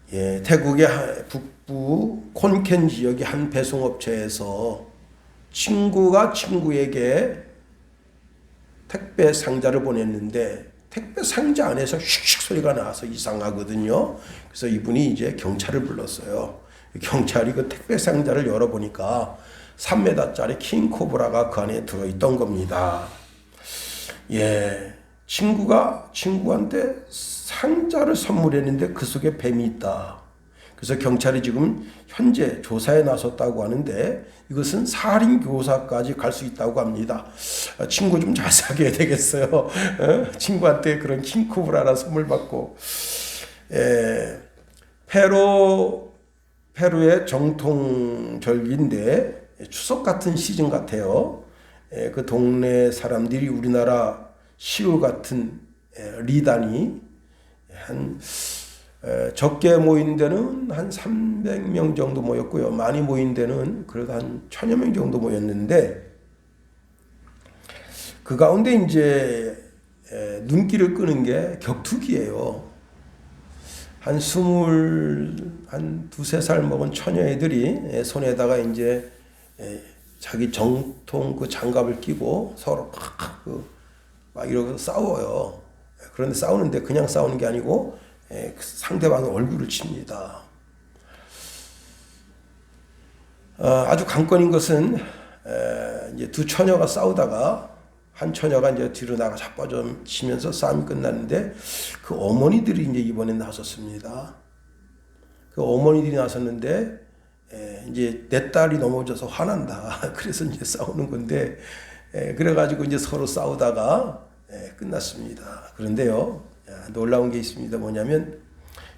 태국의 북부 콘켄 지역의 한 배송업체에서 친구가 친구에게 택배 상자를 보냈는데 택배 상자 안에서 슉슉 소리가 나서 이상하거든요. 그래서 이분이 이제 경찰을 불렀어요. 경찰이 그 택배 상자를 열어보니까 3m짜리 킹코브라가 그 안에 들어있던 겁니다. 친구가 친구한테 상자를 선물했는데 그 속에 뱀이 있다. 그래서 경찰이 지금 현재 조사에 나섰다고 하는데 이것은 살인 교사까지 갈 수 있다고 합니다. 친구 좀 잘 사귀어야 되겠어요. 친구한테 그런 킹코브라라 선물 받고. 페루의 정통 절기인데 추석 같은 시즌 같아요. 그 동네 사람들이 우리나라 시골 같은 리단이 한 적게 모인 데는 한 300명 정도 모였고요. 많이 모인 데는 그래도 한 1000여 명 정도 모였는데 그 가운데 이제 눈길을 끄는 게 격투기예요. 한 두세 살 먹은 처녀애들이 손에다가 이제 자기 정통 그 장갑을 끼고 서로 막 이러고 싸워요. 그런데 싸우는데 그냥 싸우는 게 아니고 상대방의 얼굴을 칩니다. 아주 관건인 것은 이제 두 처녀가 싸우다가 한 처녀가 이제 뒤로 나가 자빠져 치면서 싸움이 끝났는데 그 어머니들이 이제 이번에 나섰습니다. 그 어머니들이 나섰는데 이제 내 딸이 넘어져서 화난다. 그래서 이제 싸우는 건데 그래가지고 이제 서로 싸우다가 끝났습니다. 그런데요, 놀라운 게 있습니다. 뭐냐면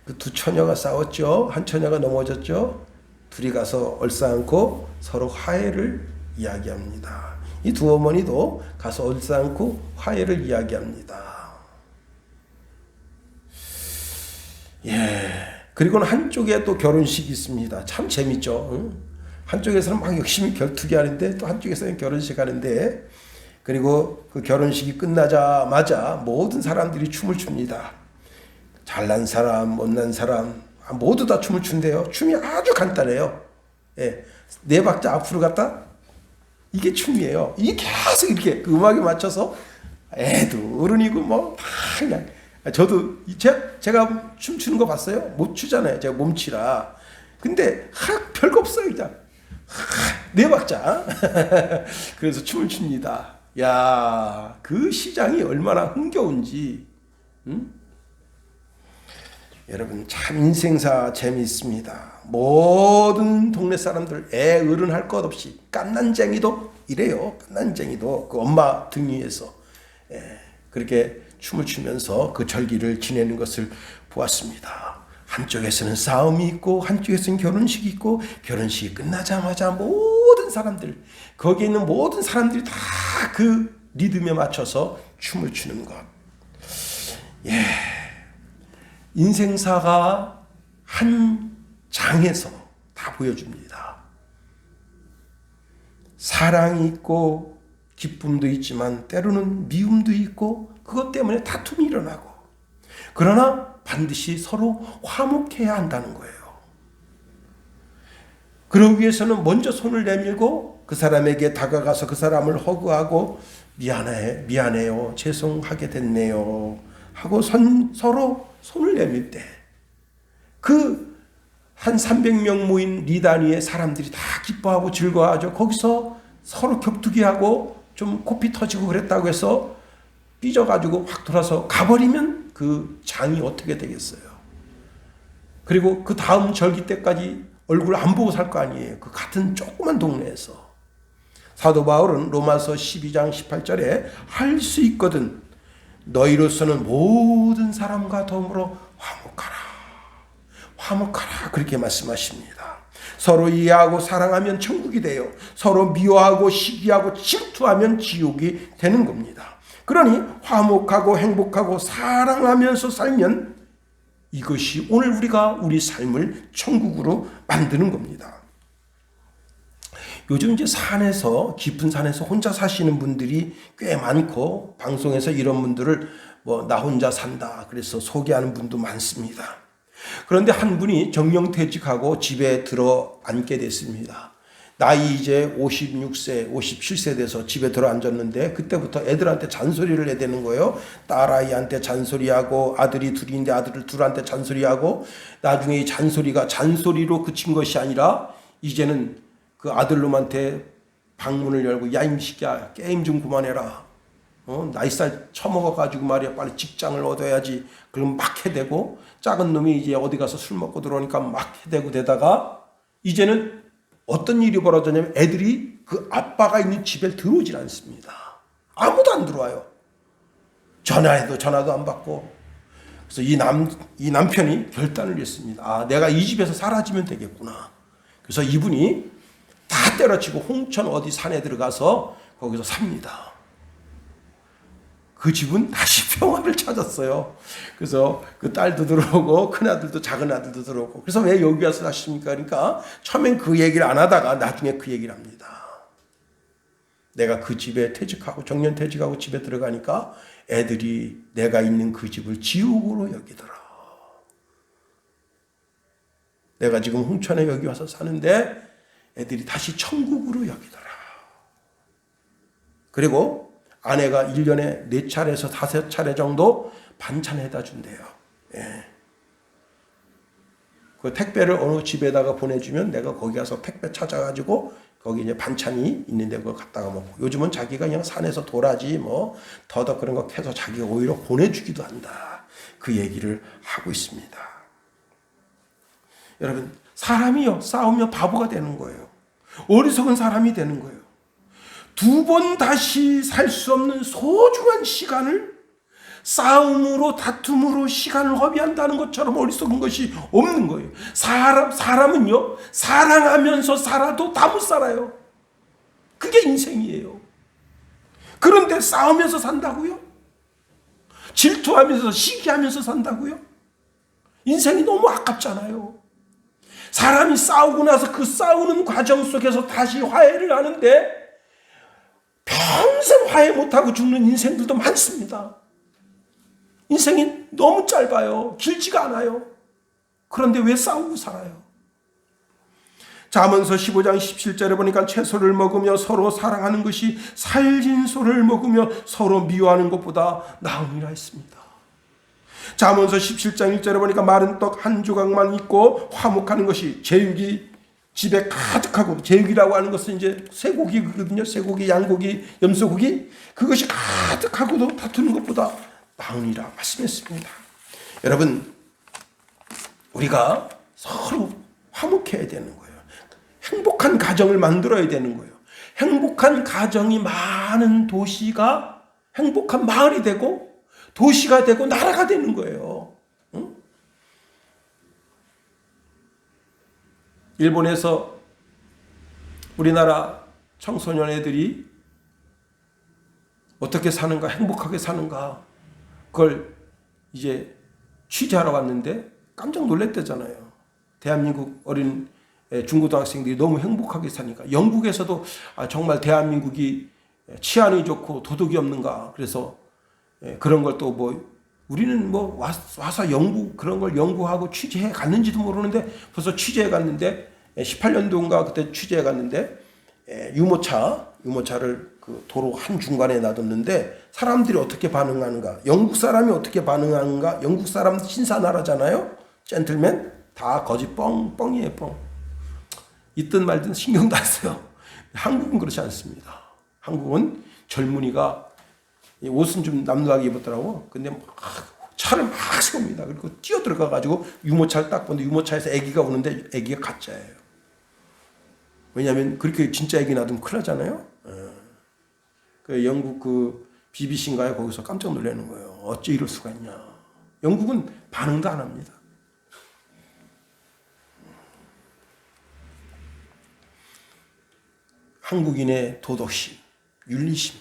그 두 처녀가 싸웠죠. 한 처녀가 넘어졌죠. 둘이 가서 얼싸안고 서로 화해를 이야기합니다. 이 두 어머니도 가서 얼싸안고 화해를 이야기합니다. 그리고는 한쪽에 또 결혼식이 있습니다. 참 재밌죠. 한쪽에서는 막 열심히 격투기 하는데 또 한쪽에서는 결혼식 하는데 그리고 그 결혼식이 끝나자마자 모든 사람들이 춤을 춥니다. 잘난 사람, 못난 사람 모두 다 춤을 춘대요. 춤이 아주 간단해요. 네 박자 앞으로 갔다 이게 춤이에요. 이게 계속 이렇게 그 음악에 맞춰서 애도 어른이고 뭐 다 그냥 저도 제가 춤추는 거 봤어요? 못 추잖아요. 제가 몸치라. 근데 별거 없어요. 그냥 네 박자. 그래서 춤을 춥니다. 야, 그 시장이 얼마나 흥겨운지. 여러분 참 인생사 재미있습니다. 모든 동네 사람들 어른 할 것 없이 깐난쟁이도 이래요. 깐난쟁이도 그 엄마 등 위에서 그렇게 춤을 추면서 그 절기를 지내는 것을 보았습니다. 한쪽에서는 싸움이 있고 한쪽에서는 결혼식이 있고 결혼식이 끝나자마자 모든 사람들 거기에 있는 모든 사람들이 다 그 리듬에 맞춰서 춤을 추는 것. 인생사가 한 장에서 다 보여줍니다. 사랑이 있고 기쁨도 있지만 때로는 미움도 있고 그것 때문에 다툼이 일어나고 그러나 반드시 서로 화목해야 한다는 거예요. 그러기 위해서는 먼저 손을 내밀고 그 사람에게 다가가서 그 사람을 허그하고 미안해요. 죄송하게 됐네요. 하고 서로 손을 내밀 때 그 한 300명 모인 리단위의 사람들이 다 기뻐하고 즐거워하죠. 거기서 서로 격투기하고 좀 코피 터지고 그랬다고 해서 삐져가지고 확 돌아서 가버리면 그 장이 어떻게 되겠어요. 그리고 그 다음 절기 때까지 얼굴 안 보고 살 거 아니에요. 그 같은 조그만 동네에서. 사도 바울은 로마서 12장 18절에 할 수 있거든 너희로서는 모든 사람과 더불어 화목하라 그렇게 말씀하십니다. 서로 이해하고 사랑하면 천국이 돼요. 서로 미워하고 시기하고 질투하면 지옥이 되는 겁니다. 그러니 화목하고 행복하고 사랑하면서 살면 이것이 오늘 우리 삶을 천국으로 만드는 겁니다. 요즘 이제 깊은 산에서 혼자 사시는 분들이 꽤 많고 방송에서 이런 분들을 나 혼자 산다 그래서 소개하는 분도 많습니다. 그런데 한 분이 정년퇴직하고 집에 들어 앉게 됐습니다. 나이 이제 56세, 57세 돼서 집에 들어 앉았는데 그때부터 애들한테 잔소리를 해야 되는 거예요. 딸아이한테 잔소리하고 아들이 둘인데 아들 둘한테 잔소리하고 나중에 이 잔소리가 잔소리로 그친 것이 아니라 이제는 그 아들놈한테 방문을 열고 야 임시끼야 게임 좀 그만해라. 나이살 처먹어가지고 말이야 빨리 직장을 얻어야지. 그럼 막 해대고 작은 놈이 이제 어디 가서 술 먹고 들어오니까 막 해대고 되다가 이제는 어떤 일이 벌어졌냐면 애들이 그 아빠가 있는 집에 들어오질 않습니다. 아무도 안 들어와요. 전화해도 전화도 안 받고. 그래서 이 남편이 결단을 했습니다. 아, 내가 이 집에서 사라지면 되겠구나. 그래서 이분이 다 때려치고 홍천 어디 산에 들어가서 거기서 삽니다. 그 집은 다시 평화를 찾았어요. 그래서 그 딸도 들어오고 큰아들도 작은 아들도 들어오고. 그래서 왜 여기 와서 사십니까? 그러니까 처음엔 그 얘기를 안 하다가 나중에 그 얘기를 합니다. 내가 그 집에 퇴직하고 정년퇴직하고 집에 들어가니까 애들이 내가 있는 그 집을 지옥으로 여기더라. 내가 지금 홍천에 여기 와서 사는데 애들이 다시 천국으로 여기더라. 그리고 아내가 1년에 4차례에서 5차례 정도 반찬해다 준대요. 예. 그 택배를 어느 집에다가 보내주면 내가 거기 가서 택배 찾아가지고 거기 이제 반찬이 있는데 그거 갖다가 먹고. 요즘은 자기가 그냥 산에서 도라지 뭐 더덕 그런 거 캐서 자기가 오히려 보내주기도 한다. 그 얘기를 하고 있습니다. 여러분, 사람이요 싸우면 바보가 되는 거예요. 어리석은 사람이 되는 거예요. 2번 다시 살 수 없는 소중한 시간을 싸움으로 다툼으로 시간을 허비한다는 것처럼 어리석은 것이 없는 거예요. 사람은요 사랑하면서 살아도 다 못 살아요. 그게 인생이에요. 그런데 싸우면서 산다고요? 질투하면서 시기하면서 산다고요? 인생이 너무 아깝잖아요. 사람이 싸우고 나서 그 싸우는 과정 속에서 다시 화해를 하는데 평생 화해 못하고 죽는 인생들도 많습니다. 인생이 너무 짧아요. 길지가 않아요. 그런데 왜 싸우고 살아요? 잠언서 15장 17절에 보니까 채소를 먹으며 서로 사랑하는 것이 살진 소를 먹으며 서로 미워하는 것보다 나으니라 했습니다. 잠언서 17장 1절에 보니까 마른 떡 한 조각만 있고 화목하는 것이 제육이 집에 가득하고, 제육이라고 하는 것은 이제 쇠고기거든요. 쇠고기, 양고기, 염소고기. 그것이 가득하고도 다투는 것보다 나으니라 말씀했습니다. 여러분, 우리가 서로 화목해야 되는 거예요. 행복한 가정을 만들어야 되는 거예요. 행복한 가정이 많은 도시가 행복한 마을이 되고 도시가 되고 나라가 되는 거예요. 응? 일본에서 우리나라 청소년 애들이 어떻게 사는가, 행복하게 사는가, 그걸 이제 취재하러 갔는데 깜짝 놀랐대잖아요. 대한민국 어린 중고등학생들이 너무 행복하게 사니까. 영국에서도 정말 대한민국이 치안이 좋고 도덕이 없는가. 그래서 그런 걸 또 뭐 우리는 뭐 와서 영국 그런 걸 연구하고 취재해 갔는지도 모르는데 벌써 취재해 갔는데 18년도인가 그때 취재해 갔는데 유모차를 그 도로 한 중간에 놔뒀는데 사람들이 어떻게 반응하는가, 영국 사람이 어떻게 반응하는가. 영국 사람 신사나라잖아요. 젠틀맨 다 거짓 뻥이에요. 뻥. 있든 말든 신경도 안 써요. 한국은 그렇지 않습니다. 한국은 젊은이가 옷은 좀 남루하게 입었더라고. 근데 막 차를 막 세웁니다. 그리고 뛰어 들어가가지고 유모차를 딱 보는데 유모차에서 아기가 오는데 아기가 가짜예요. 왜냐하면 그렇게 진짜 아기 놔두면 큰일 나잖아요. 그 영국 그 BBC인가요? 거기서 깜짝 놀라는 거예요. 어찌 이럴 수가 있냐. 영국은 반응도 안 합니다. 한국인의 도덕심, 윤리심.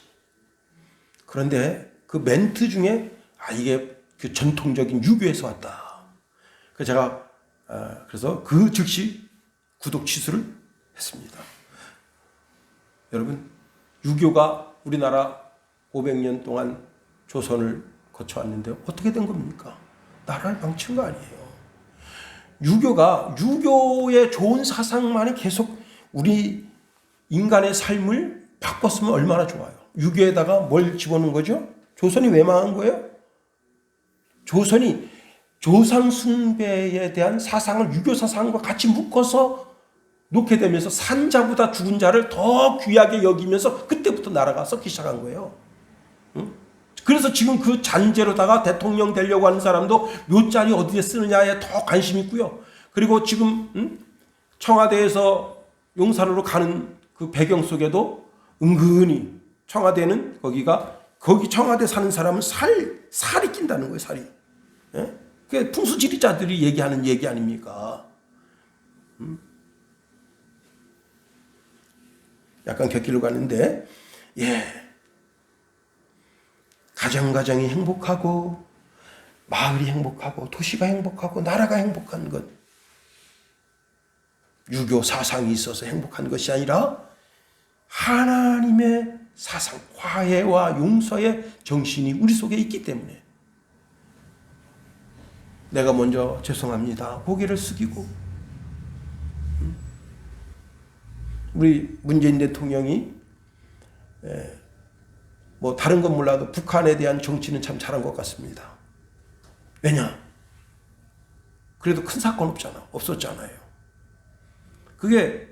그런데 그 멘트 중에 이게 그 전통적인 유교에서 왔다. 그래서 제가 그래서 그 즉시 구독 취소를 했습니다. 여러분, 유교가 우리나라 500년 동안 조선을 거쳐왔는데 어떻게 된 겁니까? 나라를 망친 거 아니에요. 유교의 좋은 사상만이 계속 우리 인간의 삶을 바꿨으면 얼마나 좋아요. 유교에다가 뭘 집어넣은 거죠? 조선이 왜 망한 거예요? 조선이 조상 숭배에 대한 사상을 유교 사상과 같이 묶어서 놓게 되면서 산자보다 죽은 자를 더 귀하게 여기면서 그때부터 나라가 썩기 시작한 거예요. 응? 그래서 지금 그 잔재로다가 대통령 되려고 하는 사람도 묘자리 어디에 쓰느냐에 더 관심 있고요. 그리고 지금 청와대에서 용산으로 가는 그 배경 속에도 은근히 청와대는 거기 청와대 사는 사람은 살이 낀다는 거예요, 살이. 예? 그게 풍수지리자들이 얘기하는 얘기 아닙니까? 약간 곁길로 가는데, 가정이 행복하고, 마을이 행복하고, 도시가 행복하고, 나라가 행복한 것. 유교 사상이 있어서 행복한 것이 아니라, 하나님의 사상, 화해와 용서의 정신이 우리 속에 있기 때문에, 내가 먼저 죄송합니다. 고개를 숙이고, 우리 문재인 대통령이 뭐 다른 건 몰라도 북한에 대한 정치는 참 잘한 것 같습니다. 왜냐? 그래도 큰 사건 없었잖아요. 그게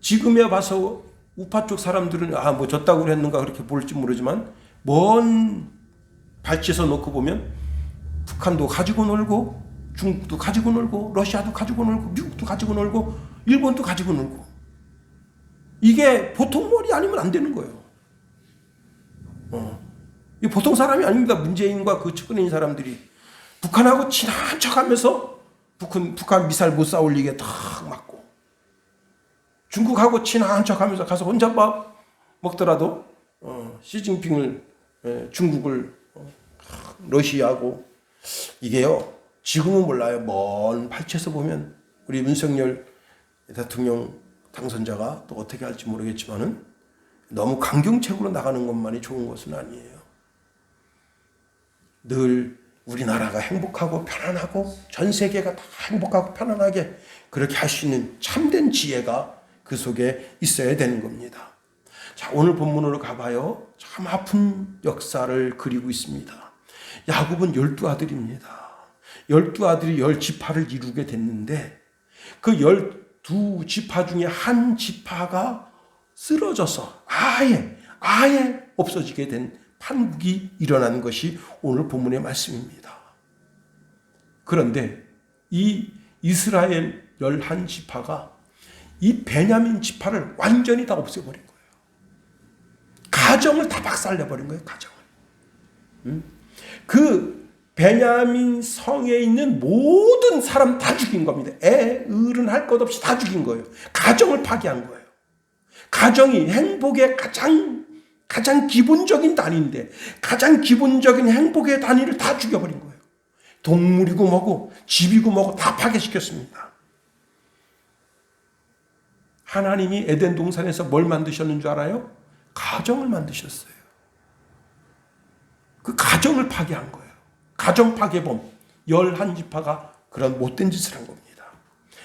지금에 봐서 우파 쪽 사람들은 뭐 졌다고 했는가 그렇게 볼지 모르지만 먼 발치에서 놓고 보면 북한도 가지고 놀고 중국도 가지고 놀고 러시아도 가지고 놀고 미국도 가지고 놀고 일본도 가지고 놀고 이게 보통 머리 아니면 안 되는 거예요. 이 보통 사람이 아닙니다. 문재인과 그 측근에 있는 사람들이 북한하고 친한 척하면서 북한 미사일 못 쏴 올리게 탁 맞고 중국하고 친한 척하면서 가서 혼자 밥 먹더라도 시진핑을 중국을 러시아하고 이게요. 지금은 몰라요. 먼 발치에서 보면 우리 윤석열 대통령 당선자가 또 어떻게 할지 모르겠지만은 너무 강경책으로 나가는 것만이 좋은 것은 아니에요. 늘 우리나라가 행복하고 편안하고 전 세계가 다 행복하고 편안하게 그렇게 할 수 있는 참된 지혜가 그 속에 있어야 되는 겁니다. 자, 오늘 본문으로 가봐요. 참 아픈 역사를 그리고 있습니다. 야곱은 12아들입니다. 12아들이 10지파를 이루게 됐는데 그 12지파 중에 한 지파가 쓰러져서 아예 없어지게 된 판국이 일어난 것이 오늘 본문의 말씀입니다. 그런데 이 이스라엘 11지파가 이 베냐민 지파를 완전히 다 없애버린 거예요. 가정을 다 박살내버린 거예요. 가정을. 그 베냐민 성에 있는 모든 사람 다 죽인 겁니다. 어른 할 것 없이 다 죽인 거예요. 가정을 파괴한 거예요. 가정이 행복의 가장 기본적인 단위인데 가장 기본적인 행복의 단위를 다 죽여버린 거예요. 동물이고 뭐고 집이고 뭐고 다 파괴시켰습니다. 하나님이 에덴 동산에서 뭘 만드셨는 줄 알아요? 가정을 만드셨어요. 그 가정을 파괴한 거예요. 가정 파괴범 11지파가 그런 못된 짓을 한 겁니다.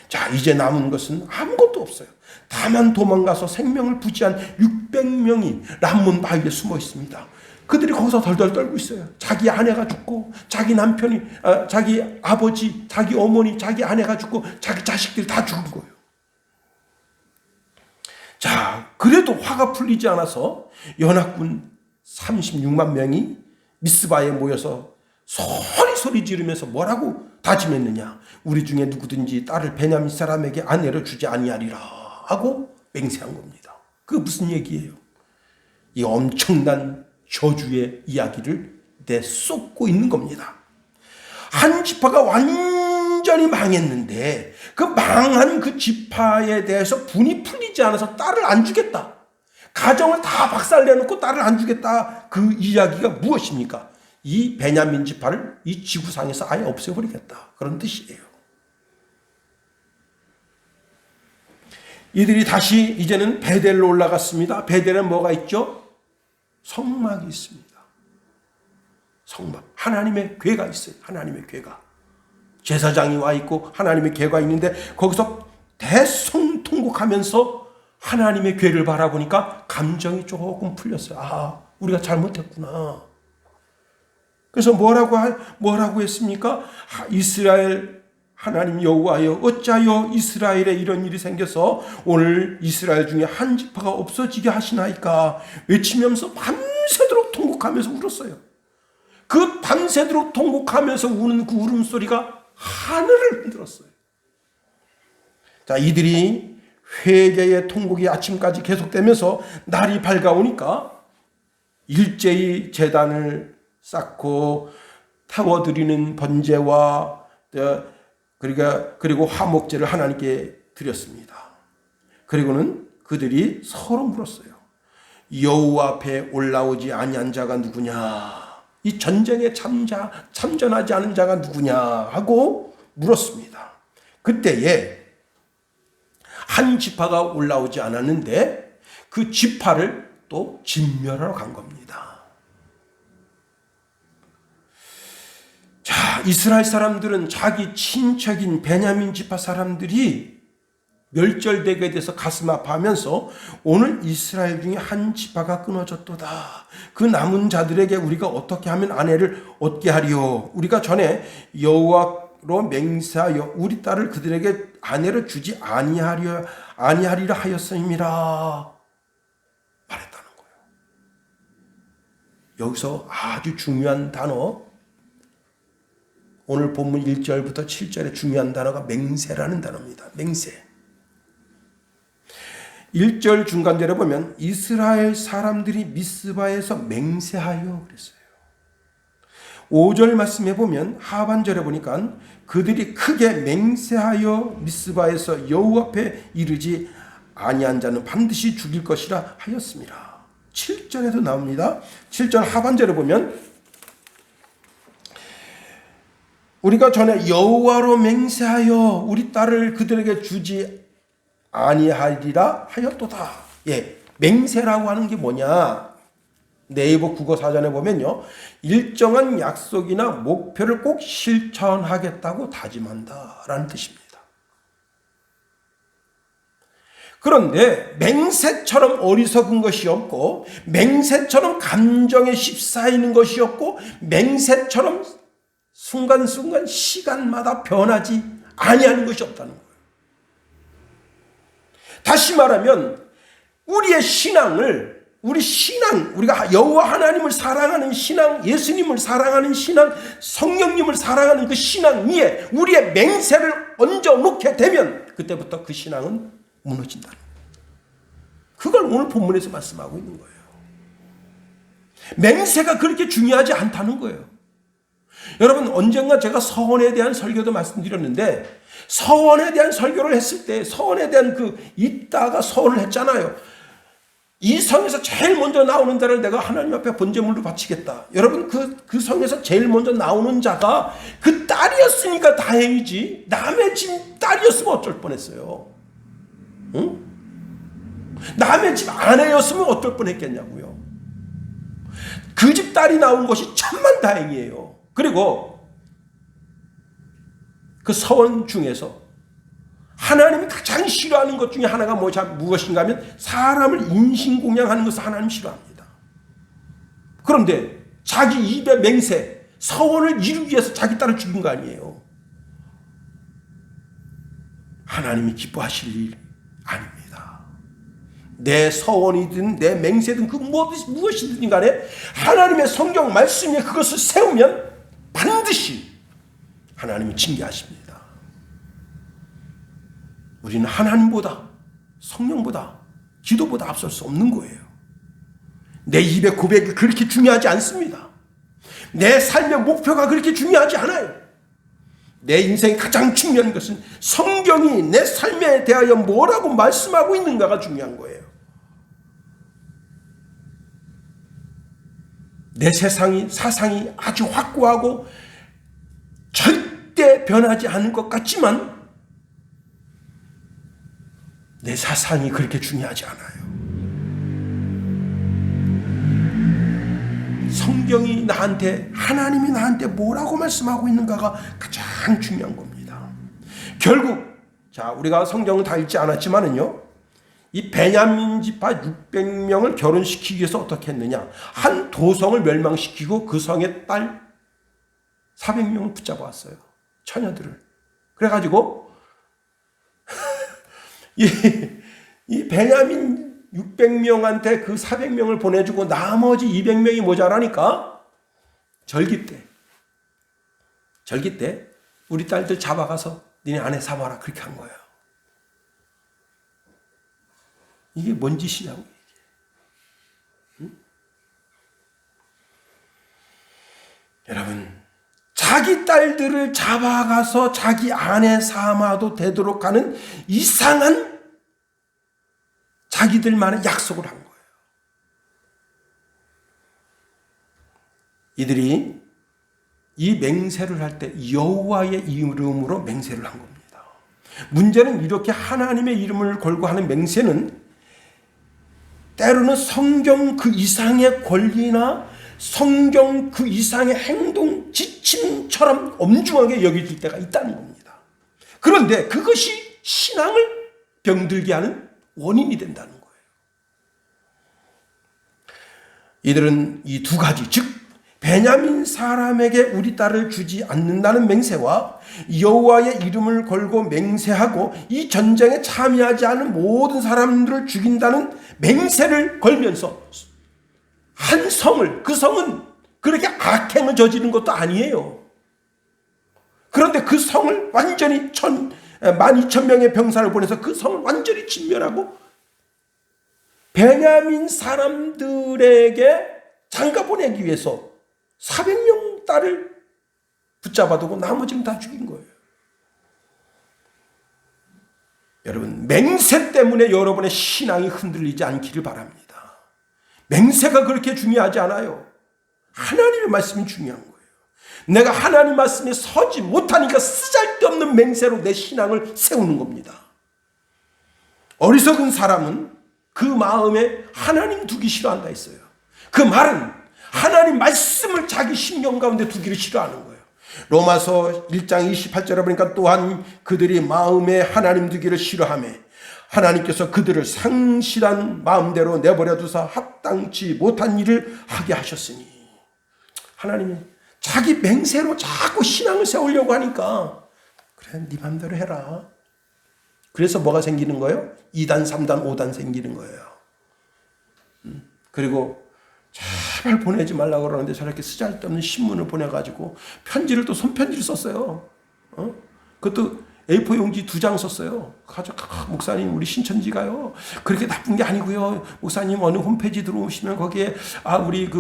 자, 이제 남은 것은 아무것도 없어요. 다만 도망가서 생명을 부지한 600명이 람몬 바위에 숨어 있습니다. 그들이 거기서 덜덜 떨고 있어요. 자기 아내가 죽고 자기 남편이 자기 아버지, 자기 어머니, 자기 아내가 죽고 자기 자식들이 다 죽은 거예요. 자, 그래도 화가 풀리지 않아서 연합군 36만 명이 미스바에 모여서 소리 지르면서 뭐라고 다짐했느냐. 우리 중에 누구든지 딸을 베냐민 사람에게 아내로 주지 아니하리라 하고 맹세한 겁니다. 그게 무슨 얘기예요? 이 엄청난 저주의 이야기를 내쏟고 있는 겁니다. 한 지파가 완전히 망했는데 그 망한 그 지파에 대해서 분이 풀리지 않아서 딸을 안 주겠다. 가정을 다 박살내놓고 딸을 안 주겠다. 그 이야기가 무엇입니까? 이 베냐민 지파를 이 지구상에서 아예 없애버리겠다. 그런 뜻이에요. 이들이 다시 이제는 베델로 올라갔습니다. 베델에 뭐가 있죠? 성막이 있습니다. 성막. 하나님의 궤가 있어요. 하나님의 궤가. 제사장이 와 있고 하나님의 궤가 있는데 거기서 대성통곡하면서 하나님의 궤를 바라보니까 감정이 조금 풀렸어요. 아, 우리가 잘못했구나. 그래서 뭐라고 했습니까? 이스라엘 하나님 여호와여, 어찌하여 이스라엘에 이런 일이 생겨서 오늘 이스라엘 중에 한 지파가 없어지게 하시나이까 외치면서 밤새도록 통곡하면서 울었어요. 그 밤새도록 통곡하면서 우는 그 울음소리가 하늘을 흔들었어요. 자, 이들이 회개의 통곡이 아침까지 계속되면서 날이 밝아오니까 일제히 제단을 쌓고 태워드리는 번제와 그리고 화목제를 하나님께 드렸습니다. 그리고는 그들이 서로 물었어요. 여호와 앞에 올라오지 아니한 자가 누구냐? 이 전쟁에 참전하지 않은 자가 누구냐? 하고 물었습니다. 그때에 한 지파가 올라오지 않았는데 그 지파를 또 진멸하러 간 겁니다. 자, 이스라엘 사람들은 자기 친척인 베냐민 지파 사람들이 멸절되게 돼서 가슴 아파하면서 오늘 이스라엘 중에 한 지파가 끊어졌도다. 그 남은 자들에게 우리가 어떻게 하면 아내를 얻게 하리요? 우리가 전에 여호와로 맹세하여 우리 딸을 그들에게 아내로 주지 아니하리라 하였음이라 말했다는 거예요. 여기서 아주 중요한 단어, 오늘 본문 1절부터 7절에 중요한 단어가 맹세라는 단어입니다. 맹세. 1절 중간절에 보면 이스라엘 사람들이 미스바에서 맹세하여 그랬어요. 5절 말씀에 보면 하반절에 보니까 그들이 크게 맹세하여 미스바에서 여호와 앞에 이르지 아니한 자는 반드시 죽일 것이라 하였습니다. 7절에도 나옵니다. 7절 하반절에 보면 우리가 전에 여호와로 맹세하여 우리 딸을 그들에게 주지 아니하리라 하였도다. 예, 맹세라고 하는 게 뭐냐? 네이버 국어 사전에 보면요, 일정한 약속이나 목표를 꼭 실천하겠다고 다짐한다라는 뜻입니다. 그런데 맹세처럼 어리석은 것이 없고, 맹세처럼 감정에 휩싸이는 것이 없고, 맹세처럼 순간순간 시간마다 변하지 아니하는 것이 없다는 거예요. 다시 말하면 우리의 신앙을, 우리가 여호와 하나님을 사랑하는 신앙, 예수님을 사랑하는 신앙, 성령님을 사랑하는 그 신앙 위에 우리의 맹세를 얹어놓게 되면 그때부터 그 신앙은 무너진다는 거예요. 그걸 오늘 본문에서 말씀하고 있는 거예요. 맹세가 그렇게 중요하지 않다는 거예요. 여러분, 언젠가 제가 서원에 대한 설교도 말씀드렸는데, 서원에 대한 설교를 했을 때 서원에 대한 있다가 서원을 했잖아요. 이 성에서 제일 먼저 나오는 자를 내가 하나님 앞에 번제물로 바치겠다. 여러분, 그 성에서 제일 먼저 나오는 자가 그 딸이었으니까 다행이지, 남의 집 딸이었으면 어쩔 뻔했어요. 응? 남의 집 아내였으면 어떨 뻔했겠냐고요. 그 집 딸이 나온 것이 천만 다행이에요. 그리고 그 서원 중에서 하나님이 가장 싫어하는 것 중에 하나가 무엇인가 하면 사람을 인신공양하는 것을 하나님 싫어합니다. 그런데 자기 입의 맹세, 서원을 이루기 위해서 자기 딸을 죽인 거 아니에요. 하나님이 기뻐하실 일 아닙니다. 내 서원이든 내 맹세든 그 무엇이든 간에 하나님의 성경 말씀에 그것을 세우면 반드시 하나님이 징계하십니다. 우리는 하나님보다, 성령보다, 기도보다 앞설 수 없는 거예요. 내 입의 고백이 그렇게 중요하지 않습니다. 내 삶의 목표가 그렇게 중요하지 않아요. 내 인생이 가장 중요한 것은 성경이 내 삶에 대하여 뭐라고 말씀하고 있는가가 중요한 거예요. 내 사상이 아주 확고하고 절대 변하지 않을 것 같지만 내 사상이 그렇게 중요하지 않아요. 성경이 나한테, 하나님이 나한테 뭐라고 말씀하고 있는가가 가장 중요한 겁니다. 결국 자, 우리가 성경을 다 읽지 않았지만은요, 이 베냐민 지파 600명을 결혼시키기 위해서 어떻게 했느냐, 한 도성을 멸망시키고 그 성의 딸 400명을 붙잡아 왔어요. 처녀들을. 그래가지고 이 베냐민 600명한테 그 400명을 보내주고 나머지 200명이 모자라니까 절기 때 우리 딸들 잡아가서 니네 아내 삼아라, 그렇게 한 거예요. 이게 뭔 짓이냐고. 응? 여러분, 자기 딸들을 잡아가서 자기 아내 삼아도 되도록 하는 이상한 자기들만의 약속을 한 거예요. 이들이 이 맹세를 할 때 여호와의 이름으로 맹세를 한 겁니다. 문제는 이렇게 하나님의 이름을 걸고 하는 맹세는 때로는 성경 그 이상의 권리나 성경 그 이상의 행동 지침처럼 엄중하게 여겨질 때가 있다는 겁니다. 그런데 그것이 신앙을 병들게 하는 원인이 된다는 거예요. 이들은 이 두 가지, 즉 베냐민 사람에게 우리 딸을 주지 않는다는 맹세와 여호와의 이름을 걸고 맹세하고 이 전쟁에 참여하지 않은 모든 사람들을 죽인다는 맹세를 걸면서 한 성을, 그 성은 그렇게 악행을 저지른 것도 아니에요. 그런데 그 성을 완전히 12,000명의 병사를 보내서 그 성을 완전히 진멸하고 베냐민 사람들에게 장가 보내기 위해서 400명 딸을 붙잡아두고 나머지는 다 죽인 거예요. 여러분, 맹세 때문에 여러분의 신앙이 흔들리지 않기를 바랍니다. 맹세가 그렇게 중요하지 않아요. 하나님의 말씀이 중요한 거예요. 내가 하나님 말씀에 서지 못하니까 쓰잘데없는 맹세로 내 신앙을 세우는 겁니다. 어리석은 사람은 그 마음에 하나님 두기 싫어한다 했어요. 그 말은 하나님 말씀을 자기 신경 가운데 두기를 싫어하는 거예요. 로마서 1장 28절에 보니까 또한 그들이 마음에 하나님 두기를 싫어하며 하나님께서 그들을 상실한 마음대로 내버려 두사 합당치 못한 일을 하게 하셨으니, 하나님이 자기 맹세로 자꾸 신앙을 세우려고 하니까 그래, 네 맘대로 해라. 그래서 뭐가 생기는 거예요? 2단, 3단, 5단 생기는 거예요. 그리고 제발 보내지 말라고 그러는데 저렇게 쓰잘데없는 신문을 보내가지고 편지를 또 손편지를 썼어요. 그것도 A4 용지 2장 썼어요. 목사님, 우리 신천지가요 그렇게 나쁜 게 아니고요. 목사님 어느 홈페이지 들어오시면 거기에 우리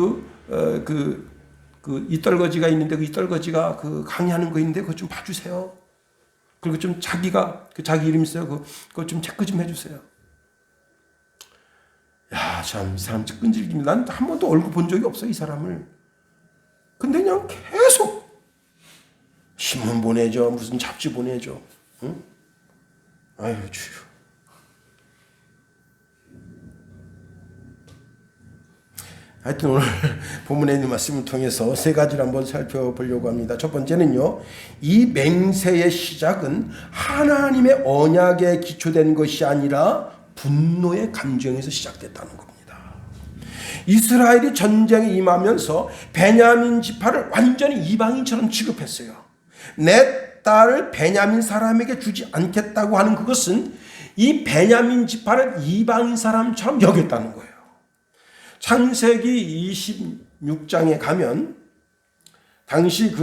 이떨거지가 있는데 그 이떨거지가 그 강의하는 거 있는데 그거 좀 봐주세요. 그리고 좀 자기가 자기 이름 있어요. 그거 좀 체크 좀 해주세요. 야, 참, 이 사람 끈질깁니다. 난 한 번도 얼굴 본 적이 없어, 이 사람을. 근데 그냥 계속 신문 보내줘, 무슨 잡지 보내줘. 응? 아유, 주여. 하여튼 오늘 본문에 있는 말씀을 통해서 세 가지를 한번 살펴보려고 합니다. 첫 번째는요, 이 맹세의 시작은 하나님의 언약에 기초된 것이 아니라 분노의 감정에서 시작됐다는 겁니다. 이스라엘이 전쟁에 임하면서 베냐민 지파를 완전히 이방인처럼 취급했어요. 내 딸을 베냐민 사람에게 주지 않겠다고 하는 그것은 이 베냐민 지파를 이방인 사람처럼 여겼다는 거예요. 창세기 26장에 가면 당시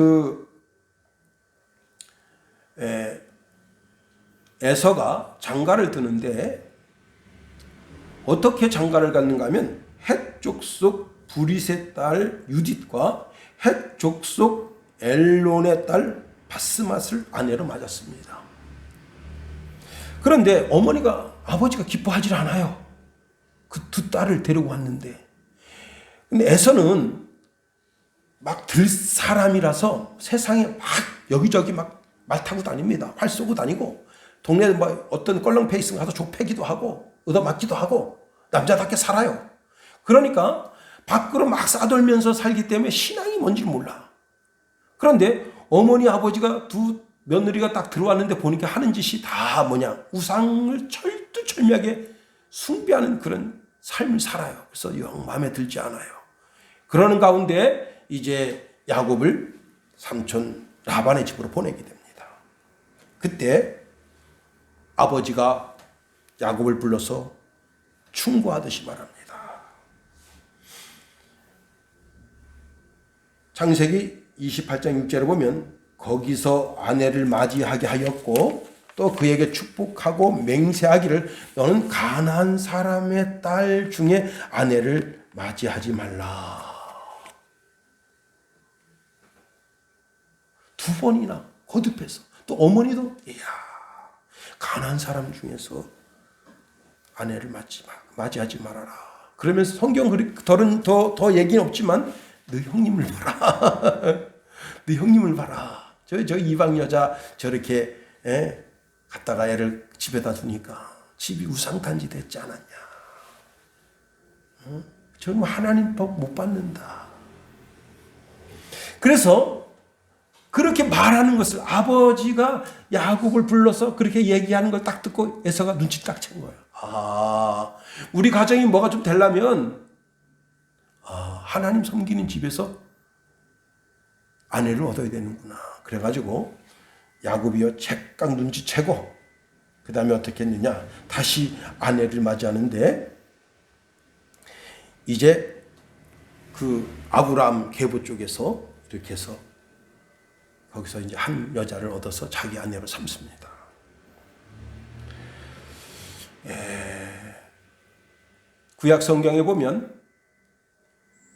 에서가 장가를 드는데 어떻게 장가를 갔는가 하면 헷 족속 브릿의 딸 유딧과 헷 족속 엘론의 딸 바스맛을 아내로 맞았습니다. 그런데 아버지가 기뻐하지 않아요. 그 두 딸을 데리고 왔는데. 근데 에서는 막 들 사람이라서 세상에 막 여기저기 막 말 타고 다닙니다. 활 쏘고 다니고 동네 어떤 껄렁페이스 가서 족패기도 하고 얻어맞기도 하고 남자답게 살아요. 그러니까 밖으로 막 싸돌면서 살기 때문에 신앙이 뭔지 몰라. 그런데 어머니 아버지가 두 며느리가 딱 들어왔는데 보니까 하는 짓이 다 뭐냐, 우상을 철두철미하게 숭배하는 그런 삶을 살아요. 그래서 영 마음에 들지 않아요. 그러는 가운데 이제 야곱을 삼촌 라반의 집으로 보내게 됩니다. 그때 아버지가 야곱을 불러서 충고하듯이 말합니다. 창세기 28장 6절에 보면 거기서 아내를 맞이하게 하였고 또 그에게 축복하고 맹세하기를 너는 가나안 사람의 딸 중에 아내를 맞이하지 말라. 두 번이나 거듭해서 또 어머니도 이야 가나안 사람 중에서 아내를 맞이하지 말아라. 그러면서 성경 더 얘기는 없지만 너 형님을 봐라. 너 형님을 봐라. 저 이방 여자 저렇게 갖다가 애를 집에다 두니까 집이 우상단지 됐지 않았냐. 저는 하나님 법 못 받는다. 그래서 그렇게 말하는 것을 아버지가 야곱을 불러서 그렇게 얘기하는 걸 딱 듣고 에서가 눈치 딱 챈 거예요. 아, 우리 가정이 뭐가 좀 되려면 하나님 섬기는 집에서 아내를 얻어야 되는구나. 그래가지고 야곱이요 책강 눈치채고 그 다음에 어떻게 했느냐, 다시 아내를 맞이하는데 이제 그 아브라함 계보 쪽에서 이렇게 해서 거기서 이제 한 여자를 얻어서 자기 아내로 삼습니다. 구약 성경에 보면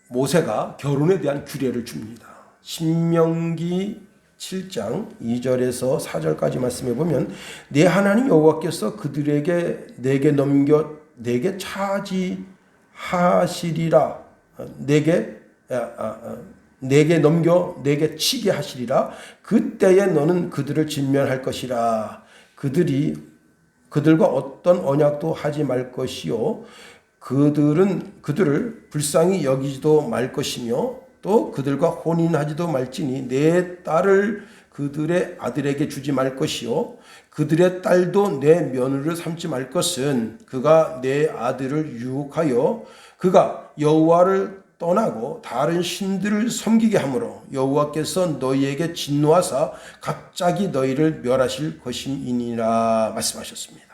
모세가 결혼에 대한 규례를 줍니다. 신명기 7장 2절에서 4절까지 말씀해 보면 내 하나님 여호와께서 그들에게 내게 넘겨 내게 차지하시리라. 내게 넘겨 내게 치게 하시리라. 그때에 너는 그들을 진멸할 것이라. 그들과 어떤 언약도 하지 말 것이요 그들을 불쌍히 여기지도 말 것이며 또 그들과 혼인하지도 말지니 내 딸을 그들의 아들에게 주지 말 것이요 그들의 딸도 내 며느리를 삼지 말 것은 그가 내 아들을 유혹하여 그가 여호와를 떠나고 다른 신들을 섬기게 하므로 여호와께서 너희에게 진노하사 갑자기 너희를 멸하실 것이니라 말씀하셨습니다.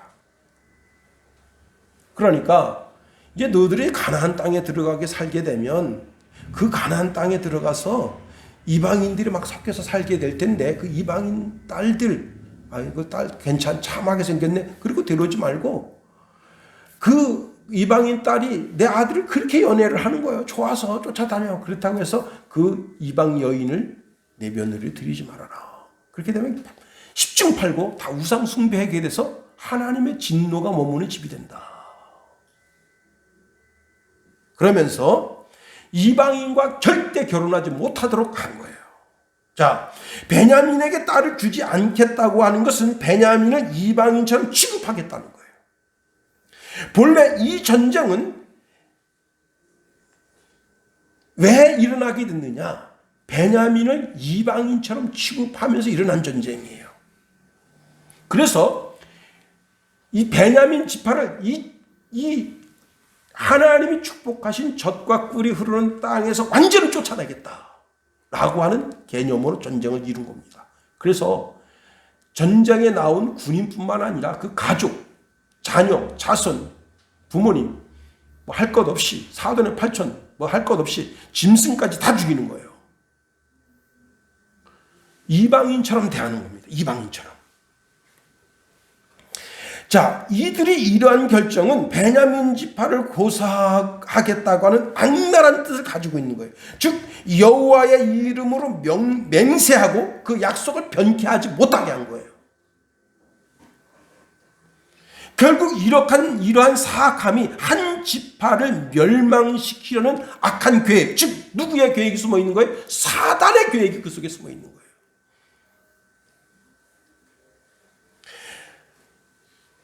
그러니까 이제 너희들이 가나안 땅에 들어가게 살게 되면 그 가나안 땅에 들어가서 이방인들이 막 섞여서 살게 될 텐데 그 이방인 딸들 그 딸 참하게 생겼네. 그리고 데려오지 말고 그 이방인 딸이 내 아들을 그렇게 연애를 하는 거예요. 좋아서 쫓아다녀. 그렇다고 해서 그 이방 여인을 내 며느리를 들이지 말아라. 그렇게 되면 십중팔구 다 우상 숭배하게 돼서 하나님의 진노가 머무는 집이 된다. 그러면서 이방인과 절대 결혼하지 못하도록 한 거예요. 자, 베냐민에게 딸을 주지 않겠다고 하는 것은 베냐민을 이방인처럼 취급하겠다는 거예요. 본래 이 전쟁은 왜 일어나게 됐느냐? 베냐민을 이방인처럼 취급하면서 일어난 전쟁이에요. 그래서 이 베냐민 지파를 이 하나님이 축복하신 젖과 꿀이 흐르는 땅에서 완전히 쫓아내겠다라고 하는 개념으로 전쟁을 이룬 겁니다. 그래서 전쟁에 나온 군인뿐만 아니라 그 가족, 자녀, 자손, 부모님 뭐 할 것 없이 사돈의 팔촌 뭐 할 것 없이 짐승까지 다 죽이는 거예요. 이방인처럼 대하는 겁니다. 이방인처럼. 자, 이들이 이러한 결정은 베냐민 지파를 고사하겠다고 하는 악랄한 뜻을 가지고 있는 거예요. 즉 여호와의 이름으로 맹세하고 그 약속을 변케하지 못하게 한 거예요. 결국 이러한 사악함이 한 지파를 멸망시키려는 악한 계획, 즉 누구의 계획이 숨어 있는 거예요? 사단의 계획이 그 속에 숨어 있는 거예요.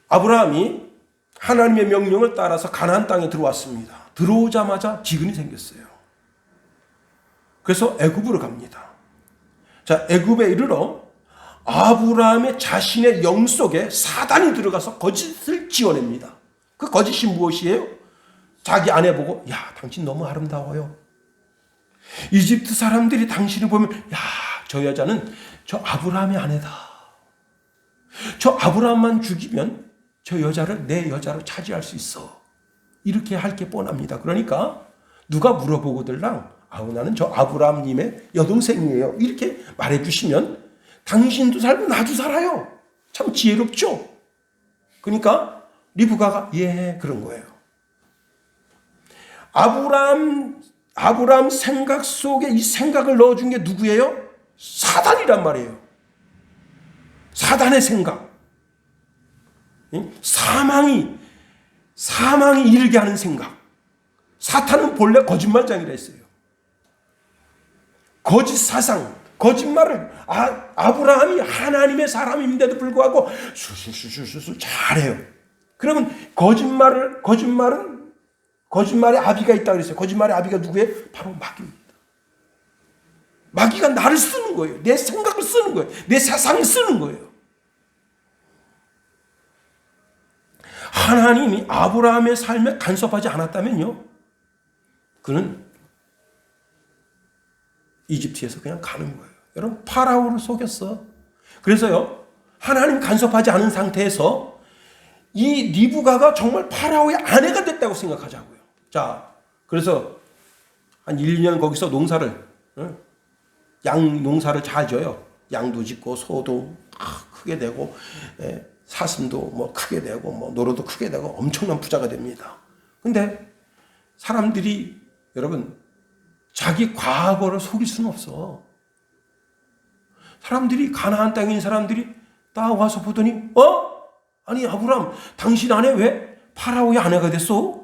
아브라함이 하나님의 명령을 따라서 가나안 땅에 들어왔습니다. 들어오자마자 기근이 생겼어요. 그래서 애굽으로 갑니다. 자, 애굽에 이르러 아브라함의 자신의 영 속에 사단이 들어가서 거짓을 지어냅니다. 그 거짓이 무엇이에요? 자기 아내 보고, 야, 당신 너무 아름다워요. 이집트 사람들이 당신을 보면, 야, 저 여자는 저 아브라함의 아내다. 저 아브라함만 죽이면 저 여자를 내 여자로 차지할 수 있어. 이렇게 할 게 뻔합니다. 그러니까 누가 물어보고들랑, 아우, 나는 저 아브라함님의 여동생이에요. 이렇게 말해주시면 당신도 살고 나도 살아요. 참 지혜롭죠? 그러니까 리브가가 예, 그런 거예요. 아브라함 생각 속에 이 생각을 넣어준 게 누구예요? 사단이란 말이에요. 사단의 생각. 사망이 이르게 하는 생각. 사탄은 본래 거짓말장이라 했어요. 거짓 사상, 거짓말을 아브라함이 하나님의 사람인데도 불구하고 술술술술 잘해요. 그러면 거짓말의 아비가 있다 그랬어요. 거짓말의 아비가 누구예요? 바로 마귀입니다. 마귀가 나를 쓰는 거예요. 내 생각을 쓰는 거예요. 내 사상을 쓰는 거예요. 하나님이 아브라함의 삶에 간섭하지 않았다면요, 그는 이집트에서 그냥 가는 거예요. 여러분, 파라오를 속였어. 그래서요, 하나님 간섭하지 않은 상태에서 이 리브가가 정말 파라오의 아내가 됐다고 생각하자고요. 자, 그래서 한 1년 거기서 양 농사를 잘 져요. 양도 짓고 소도 크게 되고 사슴도 뭐 크게 되고 뭐 노루도 크게 되고 엄청난 부자가 됩니다. 근데 사람들이, 여러분, 자기 과거를 속일 수는 없어. 사람들이, 가나안 땅인 사람들이 딱 와서 보더니, 아니 아브라함, 당신 아내 왜 파라오의 아내가 됐어?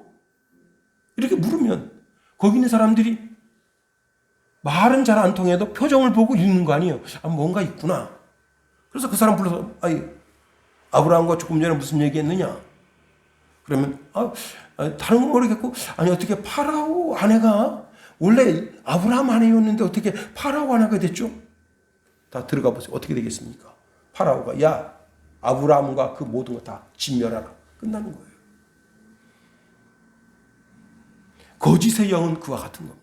이렇게 물으면 거기 있는 사람들이 말은 잘 안 통해도 표정을 보고 읽는 거 아니에요. 뭔가 있구나. 그래서 그 사람 불러서, 아브라함과 조금 전에 무슨 얘기했느냐? 그러면 다른 건 모르겠고, 아니 어떻게 파라오 아내가 원래 아브라함 아내였는데 어떻게 파라오 아내가 됐죠? 다 들어가 보세요. 어떻게 되겠습니까? 파라오가, 야, 아브라함과 그 모든 거 다 진멸하라. 끝나는 거예요. 거짓의 영은 그와 같은 겁니다.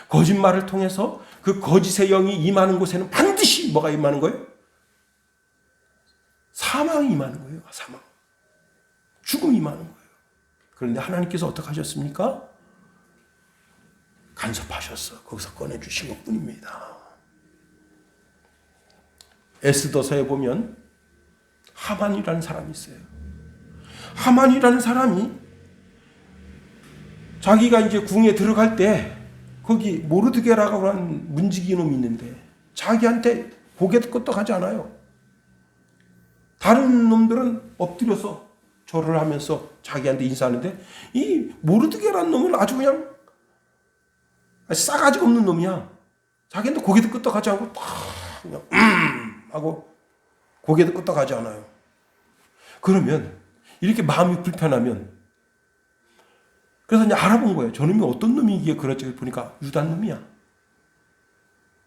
거짓말을 통해서 그 거짓의 영이 임하는 곳에는 반드시 뭐가 임하는 거예요? 사망이 임하는 거예요. 사망. 죽음이 임하는 거예요. 그런데 하나님께서 어떻게 하셨습니까? 간섭하셨어. 거기서 꺼내주신 것뿐입니다. 에스더서에 보면 하만이라는 사람이 있어요. 하만이라는 사람이 자기가 이제 궁에 들어갈 때 거기 모르드게라고 하는 문지기 놈이 있는데 자기한테 고개도 끄떡하지 않아요. 다른 놈들은 엎드려서 절을 하면서 자기한테 인사하는데 이 모르드게라는 놈은 아주 그냥 싸가지가 없는 놈이야. 자기한테 고개도 끄떡하지 않고 딱 그냥 하고 고개도 끄떡하지 않아요. 그러면 이렇게 마음이 불편하면, 그래서 이제 알아본 거예요. 저놈이 어떤 놈이기에 그렇지 보니까 유다 놈이야.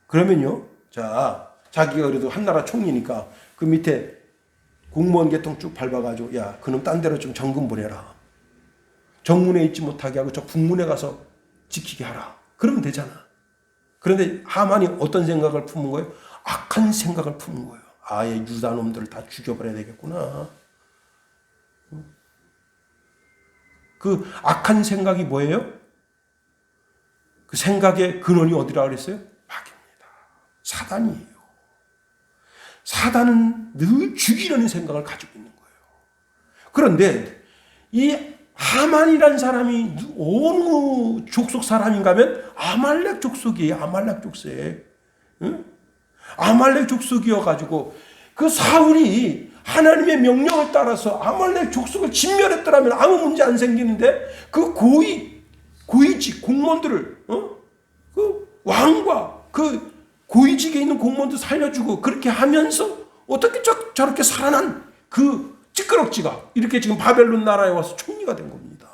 그러면요, 자, 자기가 그래도 한나라 총리니까 그 밑에 공무원 계통 쭉 밟아가지고, 야, 그놈 딴 데로 좀 정금 보내라. 정문에 있지 못하게 하고 저 북문에 가서 지키게 하라. 그러면 되잖아. 그런데 하만이 어떤 생각을 품은 거예요? 악한 생각을 품은 거예요. 아예 유다 놈들을 다 죽여버려야 되겠구나. 그 악한 생각이 뭐예요? 그 생각의 근원이 어디라 그랬어요? 마귀입니다. 사단이에요. 사단은 늘 죽이려는 생각을 가지고 있는 거예요. 그런데 이 하만이라는 사람이 어느 족속 사람인가 하면 아말렉 족속이에요. 아말렉 족속. 응? 아말렉 족속이어가지고 그 사울이 하나님의 명령을 따라서 아말렉 족속을 진멸했더라면 아무 문제 안 생기는데 그 고위직 공무원들을 그 왕과 그 고위직에 있는 공무원도 살려주고 그렇게 하면서 어떻게 저렇게 살아난 그 찌끄럭지가 이렇게 지금 바벨론 나라에 와서 총리가 된 겁니다.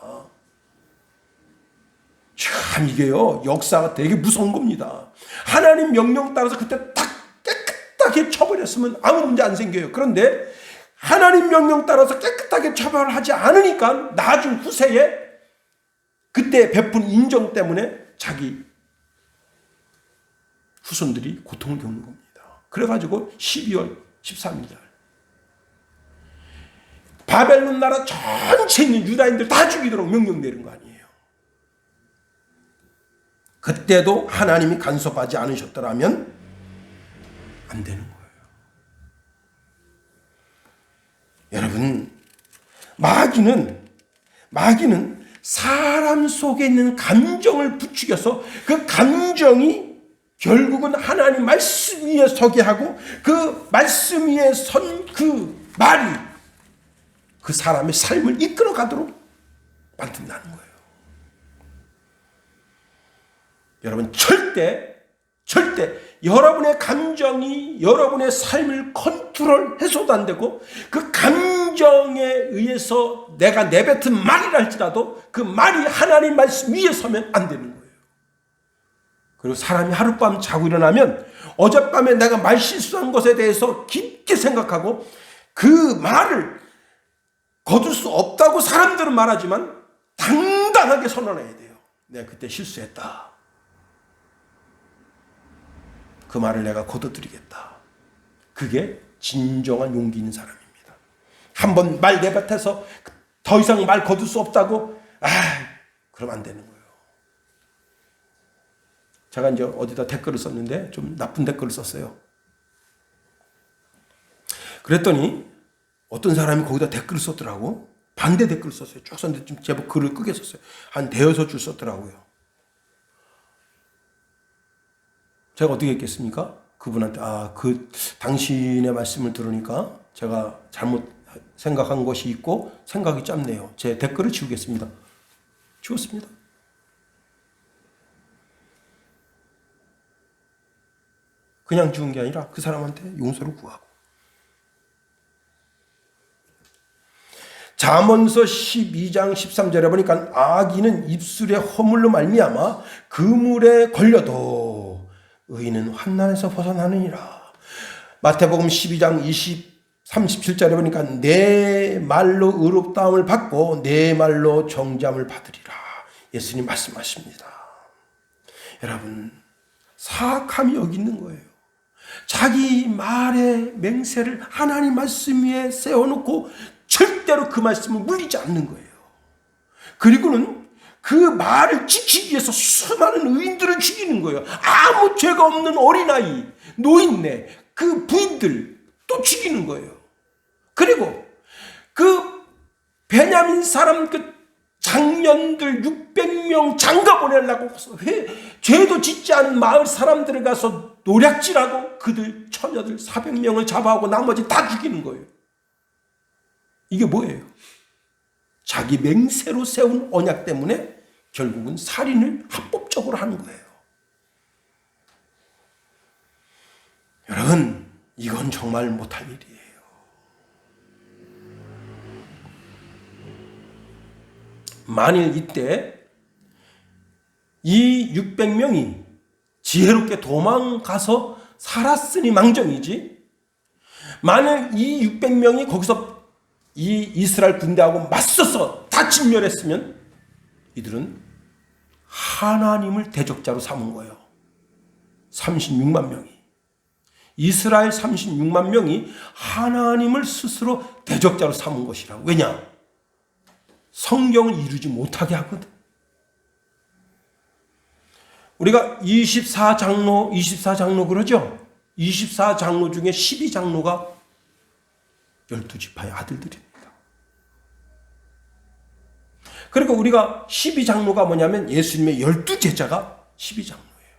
참 이게요, 역사가 되게 무서운 겁니다. 하나님 명령 따라서 그때 딱 깨끗하게 처벌했으면 아무 문제 안 생겨요. 그런데 하나님 명령 따라서 깨끗하게 처벌하지 않으니까 나중 후세에 그때 베푼 인정 때문에 자기 후손들이 고통을 겪는 겁니다. 그래가지고 12월 13일 바벨론 나라 전체에 있는 유다인들 다 죽이도록 명령 내린 거 아니에요. 그때도 하나님이 간섭하지 않으셨더라면 안 되는 거예요. 여러분, 마귀는 사람 속에 있는 감정을 부추겨서 그 감정이 결국은 하나님 말씀 위에 서게 하고 그 말씀 위에 선 그 말이 그 사람의 삶을 이끌어 가도록 만든다는 거예요. 여러분, 절대 여러분의 감정이 여러분의 삶을 컨트롤해서도 안 되고 그 감정에 의해서 내가 내뱉은 말이라 할지라도 그 말이 하나님 말씀 위에 서면 안 되는 거예요. 그리고 사람이 하룻밤 자고 일어나면 어젯밤에 내가 말 실수한 것에 대해서 깊게 생각하고 그 말을 거둘 수 없다고 사람들은 말하지만 당당하게 선언해야 돼요. 내가 그때 실수했다. 그 말을 내가 거둬들이겠다. 그게 진정한 용기 있는 사람입니다. 한번 말 내뱉어서 더 이상 말 거둘 수 없다고 그럼 안 되는 거예요. 제가 이제 어디다 댓글을 썼는데 좀 나쁜 댓글을 썼어요. 그랬더니 어떤 사람이 거기다 댓글을 썼더라고. 반대 댓글을 썼어요. 쭉 썼는데 좀 제법 글을 크게 썼어요. 한 대여섯 줄 썼더라고요. 제가 어떻게 했겠습니까? 그분한테 그 당신의 말씀을 들으니까 제가 잘못 생각한 것이 있고 생각이 짧네요. 제 댓글을 지우겠습니다. 지웠습니다. 그냥 지운 게 아니라 그 사람한테 용서를 구하고. 잠언서 12장 13절에 보니까 악인은 입술의 허물로 말미암아 그물에 걸려도 의인은 환난에서 벗어나느니라. 마태복음 12장 37절에 보니까 내 말로 의롭다함을 받고 내 말로 정죄함을 받으리라. 예수님 말씀하십니다. 여러분, 사악함이 여기 있는 거예요. 자기 말의 맹세를 하나님 말씀 위에 세워놓고 절대로 그 말씀을 물리지 않는 거예요. 그리고는 그 말을 지키기 위해서 수많은 의인들을 죽이는 거예요. 아무 죄가 없는 어린아이, 노인네, 그 부인들 또 죽이는 거예요. 그리고 그 베냐민 사람 그 장년들 600명 장가 보내려고 죄도 짓지 않은 마을 사람들을 가서 노략질하고 그들 처녀들 400명을 잡아오고 나머지 다 죽이는 거예요. 이게 뭐예요? 자기 맹세로 세운 언약 때문에 결국은 살인을 합법적으로 하는 거예요. 여러분, 이건 정말 못할 일이에요. 만일 이때 이 600명이 지혜롭게 도망가서 살았으니 망정이지, 만일 이 600명이 거기서 이 이스라엘 군대하고 맞서서 다 진멸했으면 이들은 하나님을 대적자로 삼은 거예요. 36만 명이. 이스라엘 36만 명이 하나님을 스스로 대적자로 삼은 것이라고. 왜냐? 성경을 이루지 못하게 하거든. 우리가 24장로 그러죠? 24장로 중에 12장로가 12지파의 아들들입니다. 그러니까 우리가 12장로가 뭐냐면 예수님의 12제자가 12장로예요.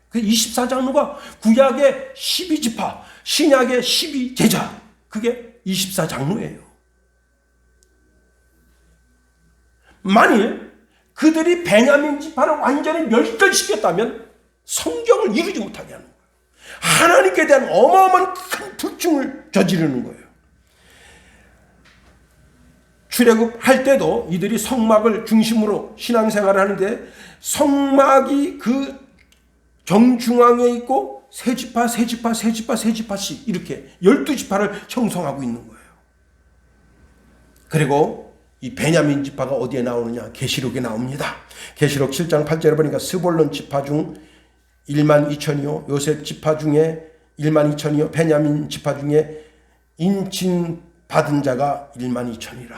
그 24장로가 구약의 12지파, 신약의 12제자, 그게 24장로예요. 만일 그들이 베냐민 지파를 완전히 멸절시켰다면 성경을 이루지 못하게 하는 거예요. 하나님께 대한 어마어마한 큰 불중을 저지르는 거예요. 출애굽할 때도 이들이 성막을 중심으로 신앙생활을 하는데 성막이 그 정중앙에 있고 세 지파 씩 이렇게 12지파를 형성하고 있는 거예요. 그리고 이 베냐민 지파가 어디에 나오느냐? 계시록에 나옵니다. 계시록 7장 8절에 보니까 스볼론 지파 중 1만 2천이요, 요셉 지파 중에 1만 2천이요, 베냐민 지파 중에 인친 받은 자가 1만 2천이라.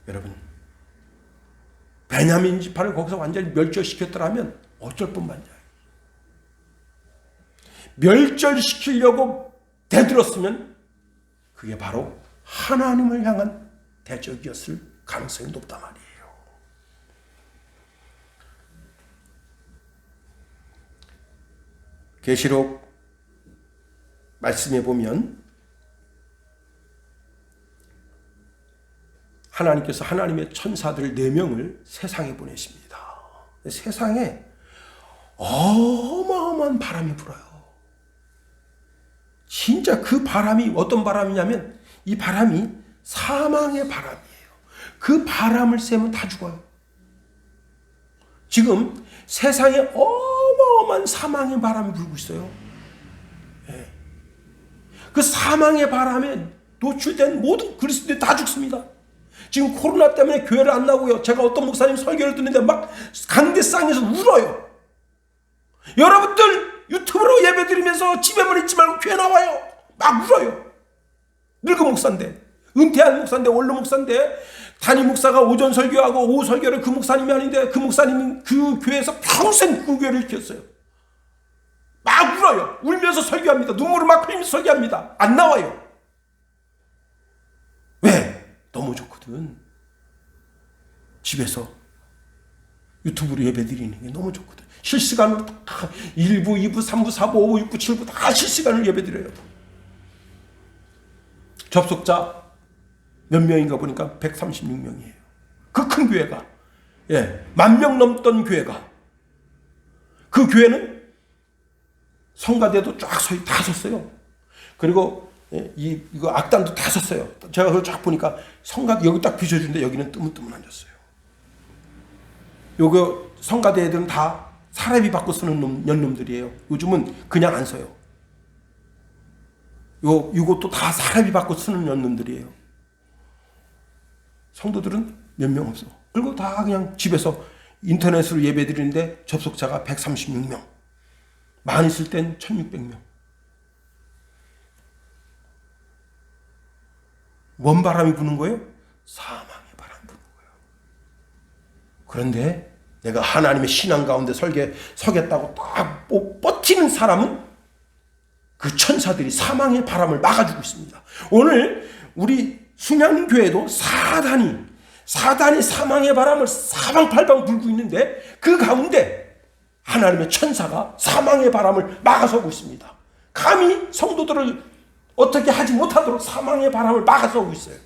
여러분, 베냐민 지파를 거기서 완전히 멸절시켰더라면 어쩔 뻔만이야. 멸절시키려고 대들었으면 그게 바로 하나님을 향한 대적이었을 가능성이 높단 말이에요. 계시록 말씀해 보면 하나님께서 하나님의 천사들 4명을 세상에 보내십니다. 세상에 어마어마한 바람이 불어요. 진짜 그 바람이 어떤 바람이냐면 이 바람이 사망의 바람이에요. 그 바람을 쐬면 다 죽어요. 지금 세상에 어마어마한 사망의 바람이 불고 있어요. 네. 그 사망의 바람에 노출된 모든 그리스도인들이 다 죽습니다. 지금 코로나 때문에 교회를 안 나오고요. 제가 어떤 목사님 설교를 듣는데 막 강대상에서 울어요. 여러분들 유튜브로 예배드리면서 집에만 있지 말고 교회 나와요. 막 울어요. 늙은 목사인데, 은퇴한 목사인데, 원로 목사인데, 담임 목사가 오전 설교하고 오후 설교를 그 목사님이 하는데 그 목사님은 그 교회에서 평생 그 교회를 키웠어요. 막 울어요. 울면서 설교합니다. 눈물을 막 흘리면서 설교합니다. 안 나와요. 왜? 너무 좋거든. 집에서 유튜브로 예배드리는 게 너무 좋거든. 실시간으로 다 1부, 2부, 3부, 4부, 5부, 6부, 7부 다 실시간으로 예배드려요. 접속자 몇 명인가 보니까 136명이에요. 그 큰 교회가. 예, 10,000명 넘던 교회가. 그 교회는 성가대도 다 섰어요. 그리고 이거 악단도 다 섰어요. 제가 그걸 쫙 보니까 성가 여기 딱 비춰주는데 여기는 뜨문뜨문 앉았어요. 요거 성가대 애들은 다 사례비 받고 쓰는 연놈들이에요. 요즘은 그냥 안 서요. 요것도 다 사례비 받고 쓰는 연놈들이에요. 성도들은 몇 명 없어. 그리고 다 그냥 집에서 인터넷으로 예배 드리는데 접속자가 136명. 많이 있을 땐 1600명. 뭔 바람이 부는 거예요? 사망의 바람이 부는 거예요. 그런데 내가 하나님의 신앙 가운데 서겠다고 딱 버티는 사람은 그 천사들이 사망의 바람을 막아주고 있습니다. 오늘 우리 순양교회도 사단이 사망의 바람을 사방팔방 불고 있는데 그 가운데 하나님의 천사가 사망의 바람을 막아서고 있습니다. 감히 성도들을 어떻게 하지 못하도록 사망의 바람을 막아서고 있어요.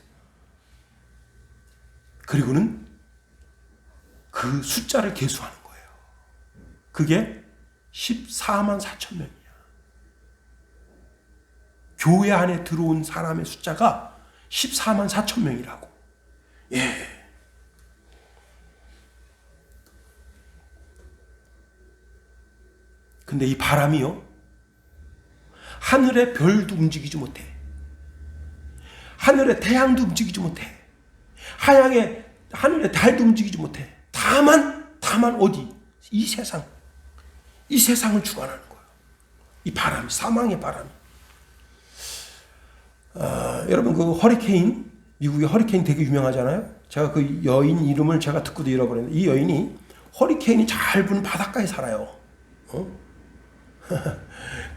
그리고는 그 숫자를 계수하는 거예요. 그게 14만 4천 명이야. 교회 안에 들어온 사람의 숫자가 14만 4천 명이라고. 예. 근데 이 바람이요, 하늘의 별도 움직이지 못해. 하늘의 태양도 움직이지 못해. 하늘의 달도 움직이지 못해. 다만 어디? 이 세상을 주관하는 거예요. 이 바람, 사망의 바람. 여러분 그 허리케인, 미국의 허리케인 되게 유명하잖아요. 제가 그 여인 이름을 제가 듣고도 잃어버렸는데 이 여인이 허리케인이 잘 부는 바닷가에 살아요.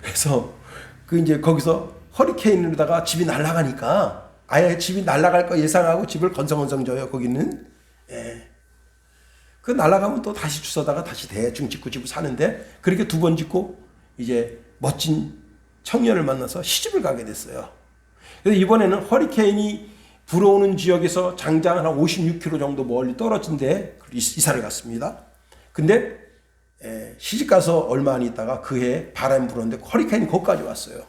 그래서 그 이제 거기서 허리케인으로다가 집이 날아가니까 아예 집이 날아갈 거 예상하고 집을 건성건성 져요. 거기는. 예. 그 날아가면 또 다시 주워다가 다시 대충 짓고 집을 사는데 그렇게 2번 짓고 이제 멋진 청년을 만나서 시집을 가게 됐어요. 그래서 이번에는 허리케인이 불어오는 지역에서 장장 한 56km 정도 멀리 떨어진 데 이사를 갔습니다. 근데 시집 가서 얼마 안 있다가 그해 바람이 불었는데 허리케인이 거기까지 왔어요.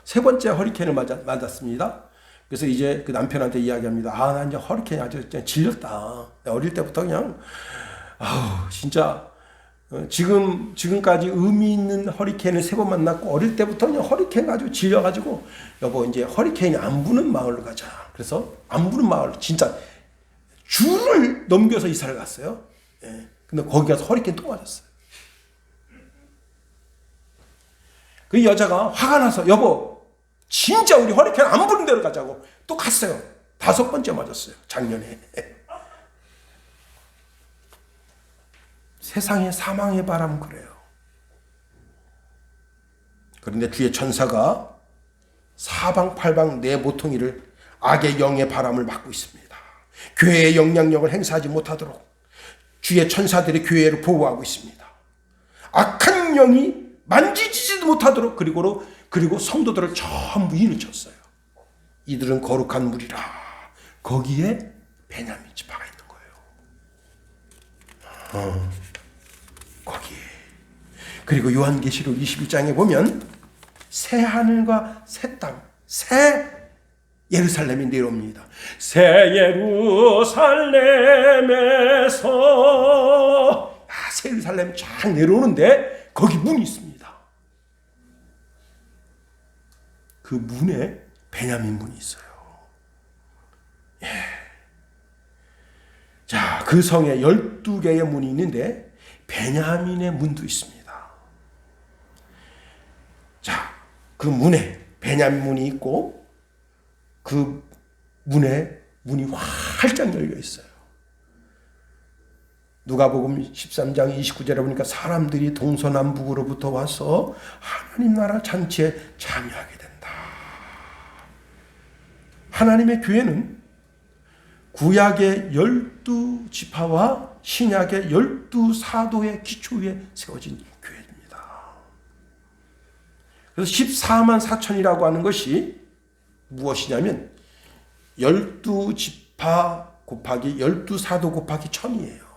3번째 허리케인을 맞았습니다. 그래서 이제 그 남편한테 이야기합니다. 아, 나 이제 허리케인 아주 그냥 질렸다. 어릴 때부터 그냥, 아우, 진짜, 지금까지 의미 있는 허리케인을 3번 만났고, 어릴 때부터 그냥 허리케인 가지고 질려가지고, 여보, 이제 허리케인이 안 부는 마을로 가자. 그래서 안 부는 마을로, 진짜, 줄을 넘겨서 이사를 갔어요. 예. 근데 거기 가서 허리케인 또 맞았어요. 그 여자가 화가 나서, 여보, 진짜 우리 허리케인 안 부는 데로 가자고 또 갔어요. 5번째 맞았어요. 작년에. 세상의 사망의 바람은 그래요. 그런데 주의 천사가 사방팔방 내 모퉁이를 악의 영의 바람을 막고 있습니다. 교회의 영향력을 행사하지 못하도록 주의 천사들이 교회를 보호하고 있습니다. 악한 영이 만지지도 못하도록 그리고 성도들을 전부 인을 쳤어요. 이들은 거룩한 물이라. 거기에 베냐민 지파가 있는 거예요. 거기에. 그리고 요한계시록 21장에 보면 새 하늘과 새 땅, 새 예루살렘이 내려옵니다. 새 예루살렘에서 새 예루살렘 쫙 내려오는데 거기 문이 있습니다. 그 문에 베냐민 문이 있어요. 예. 자, 그 성에 12개의 문이 있는데 베냐민의 문도 있습니다. 자, 그 문에 베냐민 문이 있고 그 문에 문이 활짝 열려 있어요. 누가복음 13장 29절에 보니까 사람들이 동서남북으로부터 와서 하나님 나라 잔치에 참여하게 된다. 하나님의 교회는 구약의 12지파와 신약의 12사도의 기초 위에 세워진 교회입니다. 그래서 14만 4천이라고 하는 것이 무엇이냐면 12지파 곱하기 12사도 곱하기 1000이에요.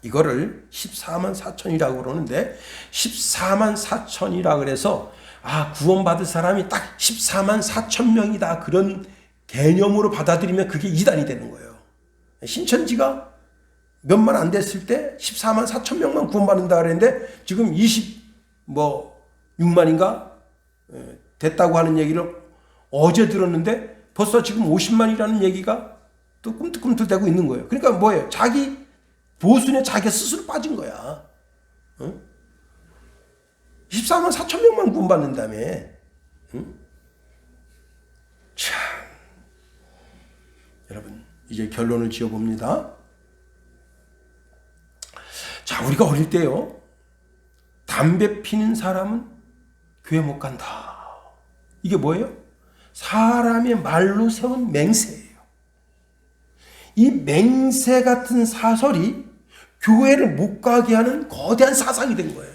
이거를 14만 4천이라고 그러는데 14만 4천이라 그래서 구원받을 사람이 딱 14만 4천 명이다 그런 개념으로 받아들이면 그게 이단이 되는 거예요. 신천지가 몇만 안 됐을 때 14만 4천 명만 구원받는다 그랬는데 지금 26만인가 됐다고 하는 얘기를 어제 들었는데 벌써 지금 50만이라는 얘기가 또 꿈틀꿈틀대고 있는 거예요. 그러니까 뭐예요? 자기 보수에 자기 스스로 빠진 거야. 14만 4천 명만 구원받는다며. 참. 여러분, 이제 결론을 지어봅니다. 자, 우리가 어릴 때요. 담배 피는 사람은 교회 못 간다. 이게 뭐예요? 사람의 말로 세운 맹세예요. 이 맹세 같은 사설이 교회를 못 가게 하는 거대한 사상이 된 거예요.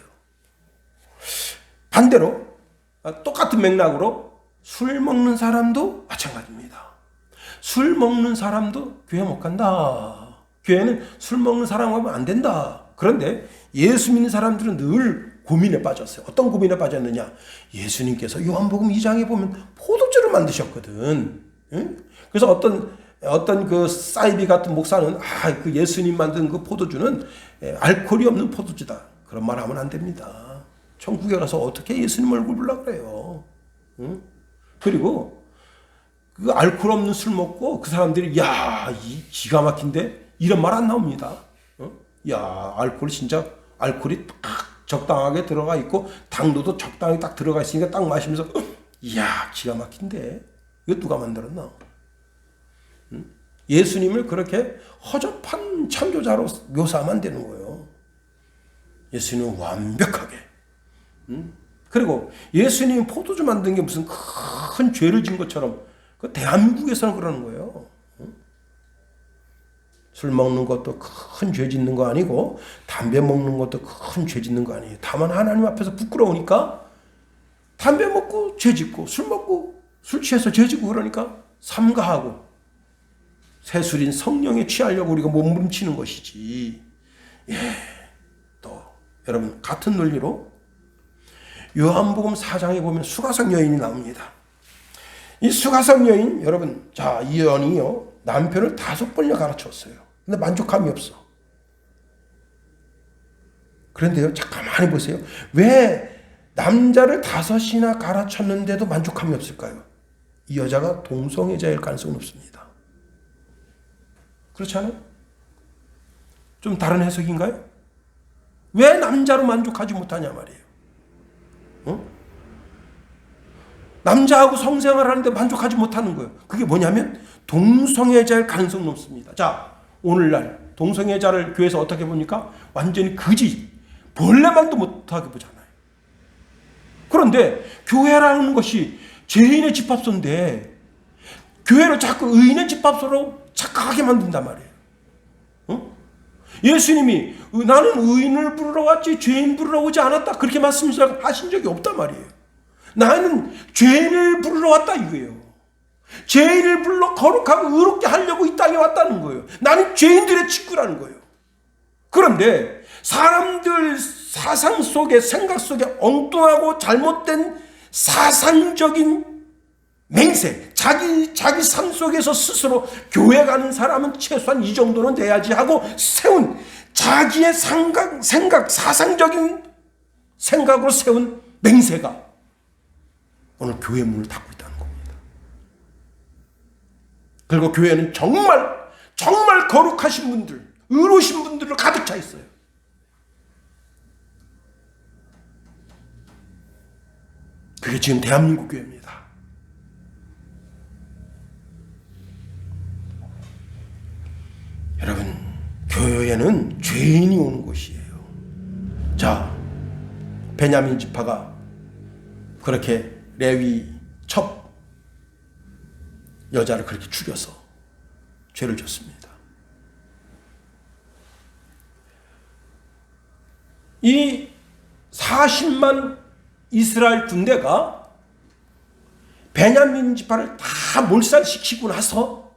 반대로 똑같은 맥락으로 술 먹는 사람도 마찬가지입니다. 술 먹는 사람도 교회 못 간다. 교회는 술 먹는 사람하고 안 된다. 그런데 예수 믿는 사람들은 늘 고민에 빠졌어요. 어떤 고민에 빠졌느냐? 예수님께서 요한복음 2장에 보면 포도주를 만드셨거든. 그래서 어떤 그 사이비 같은 목사는 그 예수님 만든 그 포도주는 알코올이 없는 포도주다. 그런 말 하면 안 됩니다. 천국에 가서 어떻게 예수님 얼굴 보려고 그래요. 그리고 그 알코올 없는 술 먹고 그 사람들이 이 기가 막힌데 이런 말 안 나옵니다. 알코올 진짜 알코올이 딱 적당하게 들어가 있고 당도도 적당히 딱 들어가 있으니까 딱 마시면서 기가 막힌데 이거 누가 만들었나? 예수님을 그렇게 허접한 창조자로 묘사하면 안 되는 거예요. 예수님은 완벽하게. 그리고 예수님이 포도주 만든 게 무슨 큰 죄를 진 것처럼 그 대한민국에서는 그러는 거예요. 술 먹는 것도 큰 죄 짓는 거 아니고 담배 먹는 것도 큰 죄 짓는 거 아니에요. 다만 하나님 앞에서 부끄러우니까 담배 먹고 죄 짓고 술 먹고 술 취해서 죄 짓고 그러니까 삼가하고 새술인 성령에 취하려고 우리가 몸부림치는 것이지. 또 여러분 같은 논리로 요한복음 4장에 보면 수가성 여인이 나옵니다. 이 수가성 여인, 여러분, 자, 이 여인이요, 남편을 5번이나 갈아쳤어요. 근데 만족함이 없어. 그런데요, 잠깐만 보세요. 왜 남자를 5이나 갈아쳤는데도 만족함이 없을까요? 이 여자가 동성애자일 가능성이 높습니다. 그렇지 않아요? 좀 다른 해석인가요? 왜 남자로 만족하지 못하냐 말이에요. 어? 남자하고 성생활 하는데 만족하지 못하는 거예요. 그게 뭐냐면 동성애자일 가능성이 높습니다. 자, 오늘날 동성애자를 교회에서 어떻게 보니까 완전히 거지, 벌레만도 못하게 보잖아요. 그런데 교회라는 것이 죄인의 집합소인데 교회를 자꾸 의인의 집합소로 착각하게 만든단 말이에요. 어? 예수님이 나는 의인을 부르러 왔지 죄인 부르러 오지 않았다, 그렇게 말씀하신 적이 없단 말이에요. 나는 죄인을 부르러 왔다 이거예요. 죄인을 불러 거룩하고 의롭게 하려고 이 땅에 왔다는 거예요. 나는 죄인들의 직구라는 거예요. 그런데 사람들 사상 속에, 생각 속에 엉뚱하고 잘못된 사상적인 맹세, 자기 삶 속에서 스스로 교회 가는 사람은 최소한 이 정도는 돼야지 하고 세운 자기의 생각, 사상적인 생각으로 세운 맹세가 오늘 교회 문을 닫고 있다는 겁니다. 그리고 교회는 정말 거룩하신 분들, 의로우신 분들로 가득 차 있어요. 그게 지금 대한민국 교회입니다. 여러분, 교회에는 죄인이 오는 곳이에요. 자, 베냐민 지파가 그렇게 레위 첩 여자를 그렇게 죽여서 죄를 졌습니다. 이 40만 이스라엘 군대가 베냐민 지파를 다 몰살시키고 나서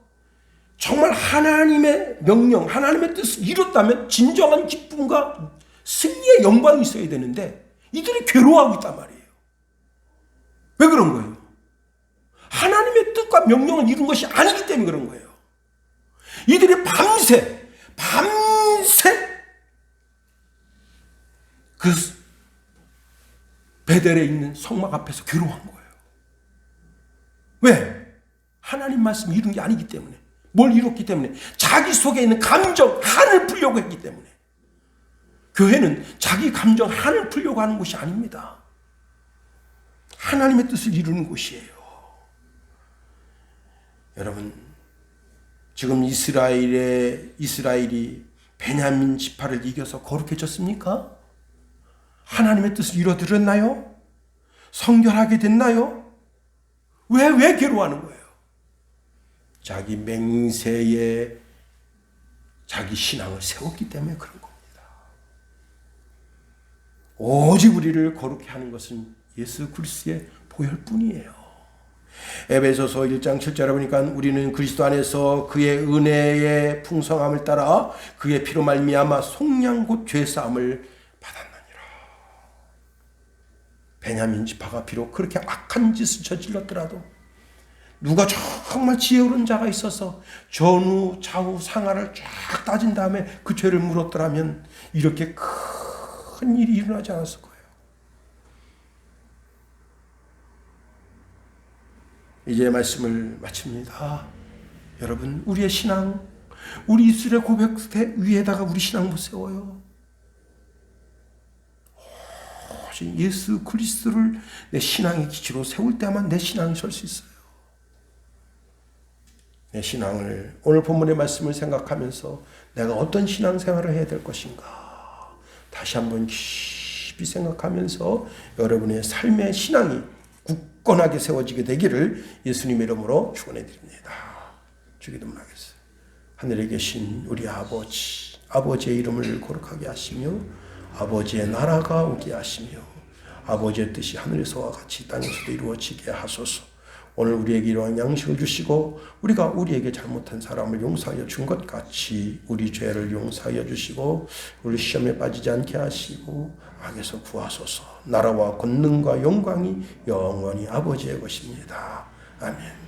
정말 하나님의 명령, 하나님의 뜻을 이뤘다면 진정한 기쁨과 승리의 영광이 있어야 되는데 이들이 괴로워하고 있단 말이에요. 왜 그런 거예요? 하나님의 뜻과 명령을 이룬 것이 아니기 때문에 그런 거예요. 이들이 밤새 그 베델에 있는 성막 앞에서 괴로워한 거예요. 왜? 하나님 말씀을 이룬 게 아니기 때문에. 뭘 이뤘기 때문에? 자기 속에 있는 감정, 한을 풀려고 했기 때문에. 교회는 자기 감정, 한을 풀려고 하는 곳이 아닙니다. 하나님의 뜻을 이루는 곳이에요. 여러분, 지금 이스라엘이 베냐민 지파를 이겨서 거룩해졌습니까? 하나님의 뜻을 이뤄드렸나요? 성결하게 됐나요? 왜 괴로워하는 거예요? 자기 맹세에 자기 신앙을 세웠기 때문에 그런 겁니다. 오직 우리를 거룩해 하는 것은 예수 그리스도의 보혈뿐이에요. 에베소서 1장 7절에 보니까 우리는 그리스도 안에서 그의 은혜의 풍성함을 따라 그의 피로 말미암아 속량 곧 죄사함을 받았느니라. 베냐민 지파가 비록 그렇게 악한 짓을 저질렀더라도 누가 정말 지혜로운 자가 있어서 전후 좌우 상하를 쫙 따진 다음에 그 죄를 물었더라면 이렇게 큰 일이 일어나지 않았을 거예요. 이제 말씀을 마칩니다. 여러분, 우리의 신앙, 우리 입술의 고백 위에다가 우리 신앙 못 세워요. 오직 예수 그리스도를 내 신앙의 기초로 세울 때만 내 신앙이 설 수 있어요. 내 신앙을, 오늘 본문의 말씀을 생각하면서 내가 어떤 신앙생활을 해야 될 것인가 다시 한번 깊이 생각하면서 여러분의 삶의 신앙이 굳건하게 세워지게 되기를 예수님의 이름으로 축원해 드립니다. 주기도문하겠습니다. 하늘에 계신 우리 아버지, 아버지의 이름을 거룩하게 하시며 아버지의 나라가 오게 하시며 아버지의 뜻이 하늘에서와 같이 땅에서도 이루어지게 하소서. 오늘 우리에게 이러한 양식을 주시고 우리가 우리에게 잘못한 사람을 용서하여 준 것 같이 우리 죄를 용서하여 주시고 우리 시험에 빠지지 않게 하시고 악에서 구하소서. 나라와 권능과 영광이 영원히 아버지의 것입니다. 아멘.